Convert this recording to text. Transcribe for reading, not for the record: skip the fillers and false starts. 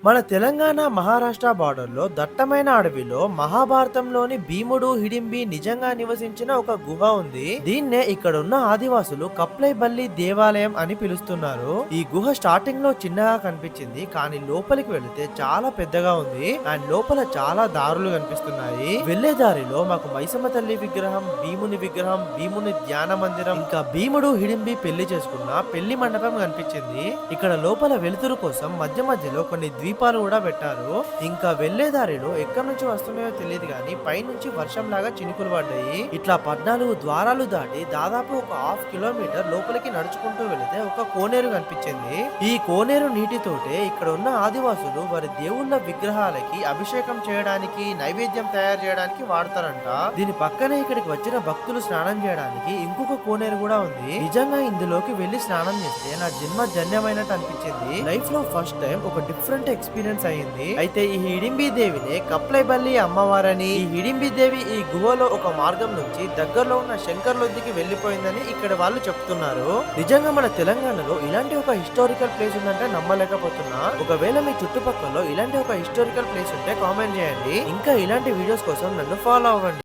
మన తెలంగాణ మహారాష్ట్ర బార్డర్ లో దట్టమైన అడవిలో మహాభారతంలోని భీముడు హిడింబి నిజంగా నివసించిన ఒక గుహ ఉంది. దీన్నే ఇక్కడ ఉన్న ఆదివాసులు కప్లై బల్లి దేవాలయం అని పిలుస్తున్నారు. ఈ గుహ స్టార్టింగ్ లో చిన్నగా కనిపించింది, కానీ లోపలికి వెళితే చాలా పెద్దగా ఉంది. అండ్ లోపల చాలా దారులు కనిపిస్తున్నాయి. వెళ్లే దారిలో మాకు మైసమ్మ తల్లి విగ్రహం, భీముని విగ్రహం, భీముని ధ్యాన మందిరం, ఇంకా భీముడు హిడింబి పెళ్లి చేసుకున్న పెళ్లి మండపం కనిపించింది. ఇక్కడ లోపల వెలుతురు కోసం మధ్య మధ్యలో కొన్ని దీపాలు కూడా పెట్టారు. ఇంకా వెళ్లే దారిలో ఎక్కడి నుంచి వస్తున్నాయో తెలియదు కానీ పైనుంచి వర్షం లాగా చినుకులు పడ్డాయి. ఇట్లా 14 ద్వారాలు దాటి దాదాపు ఒక హాఫ్ కిలోమీటర్ లోపలికి నడుచుకుంటూ వెళితే ఒక కోనేరు కనిపించింది. ఈ కోనేరు నీటితోటే ఇక్కడ ఉన్న ఆదివాసులు వారి దేవుళ్ళ విగ్రహాలకి అభిషేకం చేయడానికి, నైవేద్యం తయారు చేయడానికి వాడతారంట. దీని పక్కనే ఇక్కడికి వచ్చిన భక్తులు స్నానం చేయడానికి ఇంకొక కోనేరు కూడా ఉంది. నిజంగా ఇందులోకి వెళ్లి స్నానం చేస్తే నా జన్మ ధన్యమైనట్టు అనిపించింది. లైఫ్ లో ఫస్ట్ టైం ఒక డిఫరెంట్ ఎక్స్పీరియన్స్ అయింది. అయితే ఈ హిడింబి దేవినే కప్లైబల్లి అమ్మవారని, ఈ హిడింబి దేవి ఈ గుహలో ఒక మార్గం నుంచి దగ్గరలో ఉన్న శంకర్లొద్దికి వెళ్లిపోయిందని ఇక్కడ వాళ్ళు చెప్తున్నారు. నిజంగా మన తెలంగాణలో ఇలాంటి ఒక హిస్టారికల్ ప్లేస్ ఉందంటే నమ్మలేకపోతున్నా. ఒకవేళ మీ చుట్టుపక్కల ఇలాంటి ఒక హిస్టారికల్ ప్లేస్ ఉంటే కామెంట్ చేయండి. ఇంకా ఇలాంటి వీడియోస్ కోసం నన్ను ఫాలో అవ్వండి.